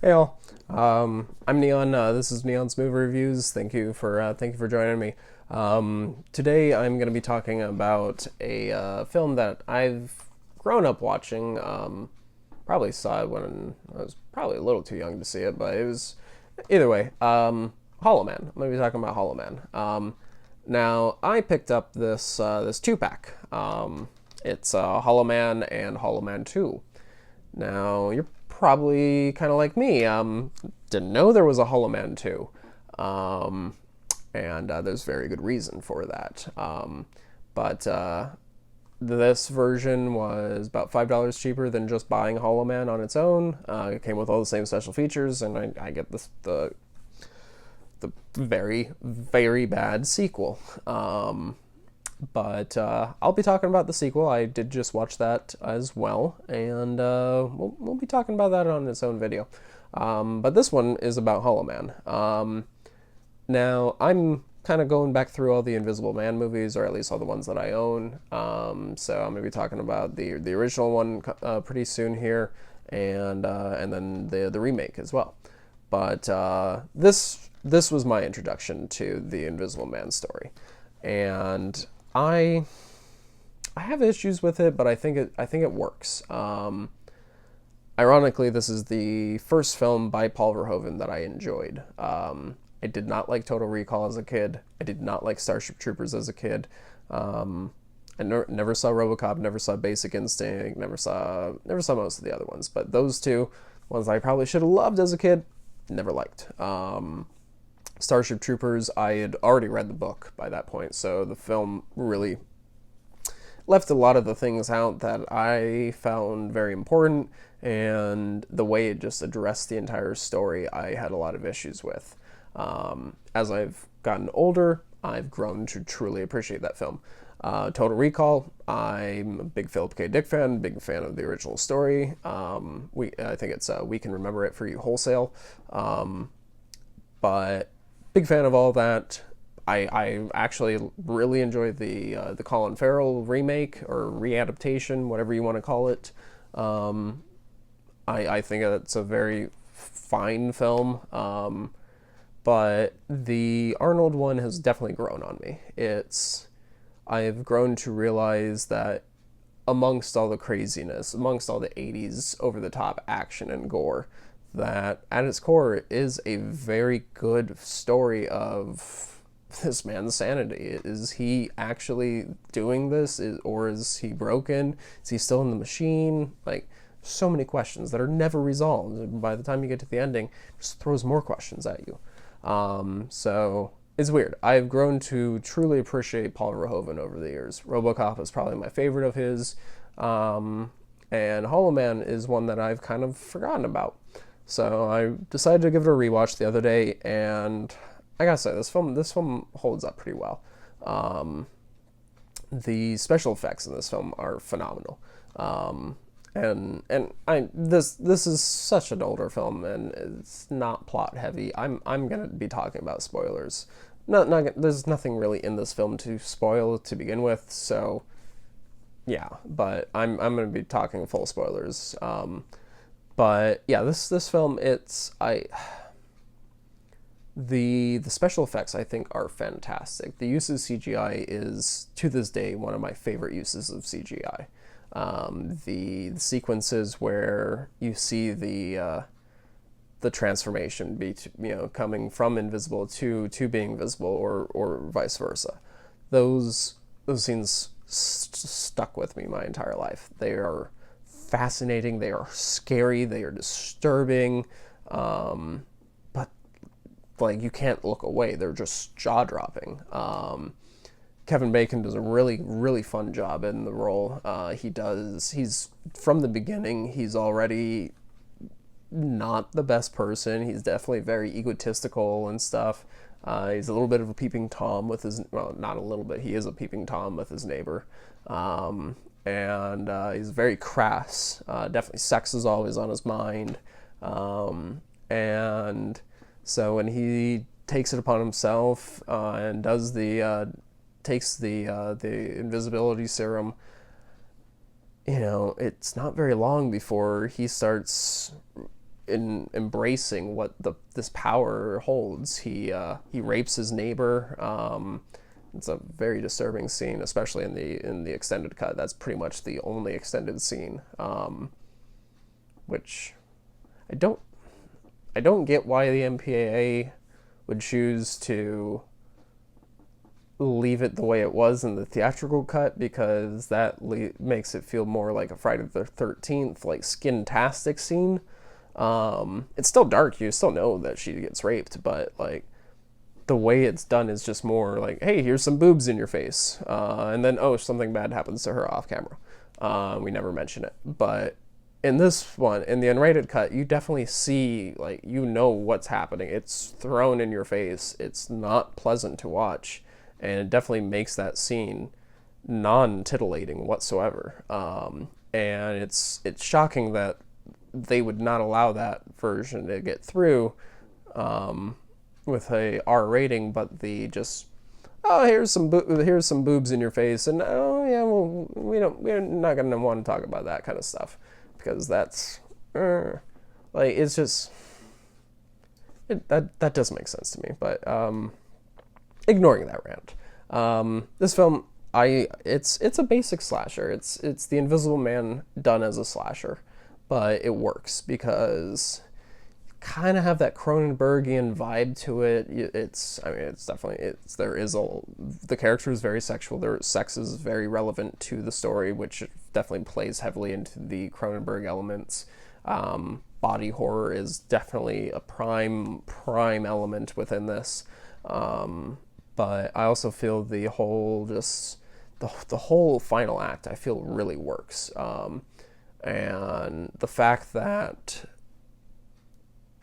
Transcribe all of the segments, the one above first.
Hey all, I'm Neon. This is Neon's Movie Reviews. Thank you for joining me. Today I'm going to be talking about a film that I've grown up watching. Probably saw it when I was probably a little too young to see it, but it was either way. Hollow Man. I'm going to be talking about Hollow Man. Now I picked up this two pack. It's Hollow Man and Hollow Man 2. Now, you're probably kind of like me. Didn't know there was a Hollow Man 2. And there's very good reason for that. But this version was about $5 cheaper than just buying Hollow Man on its own. It came with all the same special features, and I get the very, very bad sequel. But I'll be talking about the sequel. I did just watch that as well, and we'll be talking about that on its own video. But this one is about Hollow Man. Now, I'm kind of going back through all the Invisible Man movies, or at least all the ones that I own. So I'm going to be talking about the original one pretty soon here, and then the remake as well. But this was my introduction to the Invisible Man story, and I have issues with it, but I think it works. Ironically, this is the first film by Paul Verhoeven that I enjoyed. I did not like Total Recall as a kid. I did not like Starship Troopers as a kid. I never saw RoboCop, never saw Basic Instinct, never saw most of the other ones. But those two, ones I probably should have loved as a kid, never liked. Starship Troopers, I had already read the book by that point, so the film really left a lot of the things out that I found very important, and the way it just addressed the entire story, I had a lot of issues with. As I've gotten older, I've grown to truly appreciate that film. Total Recall, I'm a big Philip K. Dick fan, big fan of the original story. I think it's We Can Remember It For You Wholesale. But big fan of all that. I actually really enjoyed the Colin Farrell remake or readaptation, whatever you want to call it. I think it's a very fine film. But the Arnold one has definitely grown on me. I've grown to realize that amongst all the craziness, amongst all the 80s over-the-top action and gore, that at its core is a very good story of this man's sanity. Is he actually doing this, or is he broken? Is he still in the machine? Like, so many questions that are never resolved. And by the time you get to the ending, it just throws more questions at you. So it's weird. I've grown to truly appreciate Paul Verhoeven over the years. RoboCop is probably my favorite of his, and Hollow Man is one that I've kind of forgotten about. So I decided to give it a rewatch the other day, and I gotta say, this film holds up pretty well. The special effects in this film are phenomenal. This is such an older film, and it's not plot heavy. I'm gonna be talking about spoilers. There's nothing really in this film to spoil to begin with, so yeah. But I'm gonna be talking full spoilers. But yeah, this film, the special effects I think are fantastic. The use of CGI is to this day one of my favorite uses of CGI. The sequences where you see the transformation coming from invisible to being visible, or vice versa. Those scenes stuck with me my entire life. They are fascinating, they are scary, they are disturbing, but like, you can't look away. They're just jaw-dropping. Kevin Bacon does a really, really fun job in the role. He's from the beginning, he's already not the best person. He's definitely very egotistical and stuff. He's a little bit of a peeping Tom with his, well, not a little bit, he is a peeping Tom with his neighbor. And he's very crass. Definitely sex is always on his mind. And so when he takes it upon himself and takes the invisibility serum, it's not very long before he starts in embracing what this power holds. He rapes his neighbor. It's a very disturbing scene, especially in the extended cut. That's pretty much the only extended scene, which I don't get why the MPAA would choose to leave it the way it was in the theatrical cut, because that makes it feel more like a Friday the 13th, like, skin-tastic scene. It's still dark, you still know that she gets raped, but, like, the way it's done is just more like, hey, here's some boobs in your face, and then, oh, something bad happens to her off camera. We never mention it, but in this one, in the unrated cut, you definitely see, like, you know what's happening. It's thrown in your face. It's not pleasant to watch, and it definitely makes that scene non-titillating whatsoever. And it's shocking that they would not allow that version to get through, with a R rating, but the just, oh, here's some boobs in your face, and oh yeah, well, we're not gonna want to talk about that kind of stuff, because that's like, it's just that doesn't make sense to me. But ignoring that rant, this film, it's a basic slasher. It's the Invisible Man done as a slasher, but it works because kind of have that Cronenbergian vibe to it. It's definitely, the character is very sexual. Their sex is very relevant to the story, which definitely plays heavily into the Cronenberg elements. Body horror is definitely a prime element within this. But I also feel the whole final act, I feel, really works. And the fact that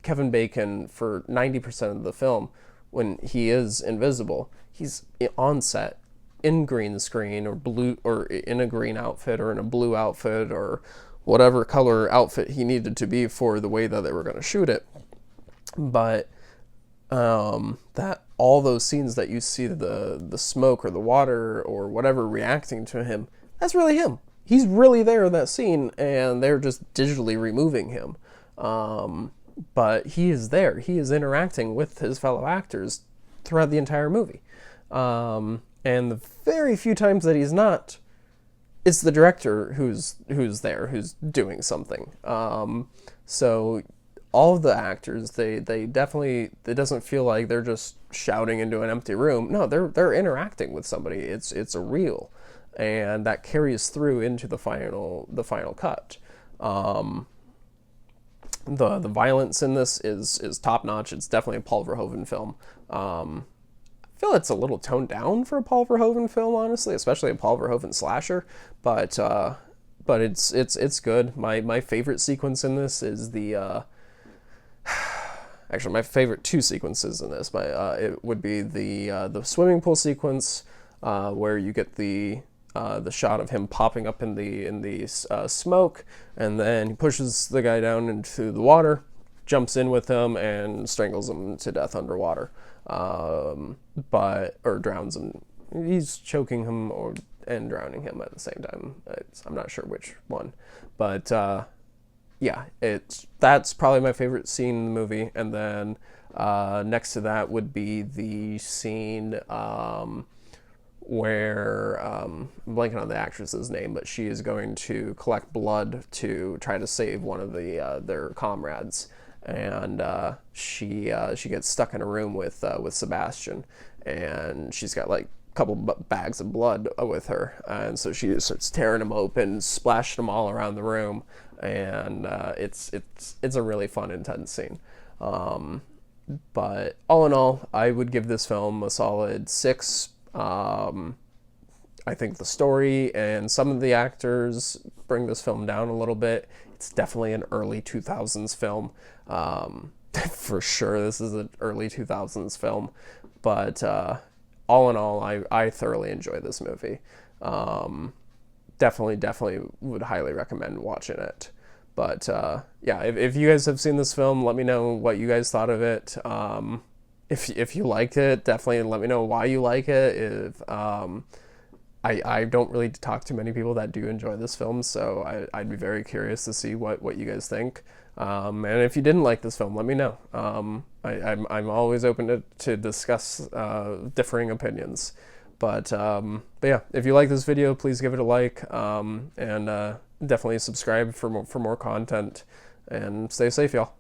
Kevin Bacon, for 90% of the film, when he is invisible, he's on set in green screen or blue, or in a green outfit or in a blue outfit or whatever color outfit he needed to be for the way that they were going to shoot it. But that all those scenes that you see, the smoke or the water or whatever reacting to him, that's really him. He's really there in that scene, and they're just digitally removing him. But he is there. He is interacting with his fellow actors throughout the entire movie. And the very few times that he's not, it's the director who's there, who's doing something. So all of the actors, they definitely, it doesn't feel like they're just shouting into an empty room. No, they're interacting with somebody. It's a real, and that carries through into the final cut. The violence in this is top notch. It's definitely a Paul Verhoeven film. I feel it's a little toned down for a Paul Verhoeven film, honestly, especially a Paul Verhoeven slasher. But it's good. My favorite sequence in this is the actually, my favorite two sequences in this. It would be the swimming pool sequence, where you get the shot of him popping up in the smoke, and then he pushes the guy down into the water, jumps in with him, and strangles him to death underwater, or drowns him. He's choking him and drowning him at the same time. I'm not sure which one, but yeah, that's probably my favorite scene in the movie. And then next to that would be the scene where I'm blanking on the actress's name, but she is going to collect blood to try to save one of their comrades, and she gets stuck in a room with Sebastian, and she's got like a couple bags of blood with her, and so she starts tearing them open, splashing them all around the room, and it's a really fun, intense scene. But all in all, I would give this film a solid 6. I think the story and some of the actors bring this film down a little bit. It's definitely an early 2000s film. For sure, this is an early 2000s film. But all in all, I thoroughly enjoy this movie. Definitely would highly recommend watching it. But yeah, if you guys have seen this film, let me know what you guys thought of it. If you liked it, definitely let me know why you like it. If I don't really talk to many people that do enjoy this film, so I'd be very curious to see what you guys think. And if you didn't like this film, let me know. I'm always open to discuss differing opinions. But yeah, if you like this video, please give it a like, and definitely subscribe for more content, and stay safe, y'all.